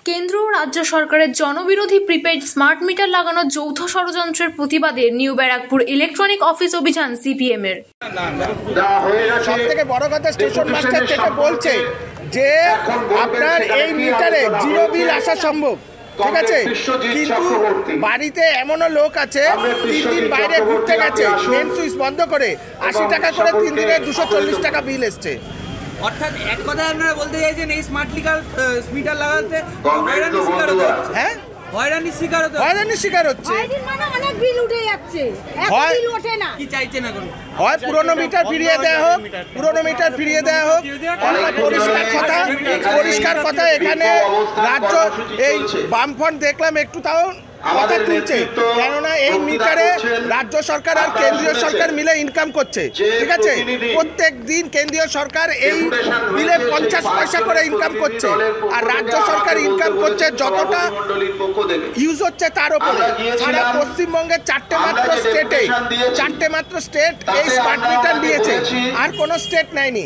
কেন্দ্র ও রাজ্য সরকারের জনবিরোধী প্রিপেইড স্মার্ট মিটার লাগানোর যৌথ ষড়যন্ত্রের প্রতিবাদে নিউ ব্যারাকপুর ইলেকট্রনিক অফিস অভিযান সিপিএম এর। সবথেকে বড় কথা স্টেশন মাস্টার যেটা বলছে যে আপনার এই মিটারে জিরো বিল আসা সম্ভব, ঠিক আছে, কিন্তু বাড়িতে এমনও লোক আছে 3 দিন বাইরে ঘুরতে গেছে, মেন সুইচ বন্ধ করে 80 টাকা করে 3 দিনে 240 টাকা বিল এসছে। অর্থাৎ এক কথায় আপনারা বলতে চাইছেন এই স্মার্ট মিটার লাগাতে হয়রানির শিকার হতে হচ্ছে। হ্যাঁ, হয়রানির শিকার হচ্ছে। অনেক বিল উঠে যাচ্ছে, বিল ওঠে না। কি চাইছেন এখন? হয় পুরনো মিটার ফিরিয়ে দেওয়া হোক, পরিষ্কার কথা। এখানে রাজ্য এই বামফ্রন্ট দেখলাম একটু তাও কথা তুলছে, কেননা এই মিটারে রাজ্য সরকার আর কেন্দ্রীয় সরকার মিলে ইনকাম করছে, ঠিক আছে। প্রত্যেক দিন কেন্দ্রীয় সরকার এই বিলে 50 পয়সা করে ইনকাম করছে, আর রাজ্য সরকার ইনকাম করছে যতটা ইউজ হচ্ছে তার উপরে। সারা পশ্চিমবঙ্গের 4টে মাত্র স্টেট এই স্মার্ট মিটার নিয়েছে, আর কোনো স্টেট নেয়নি।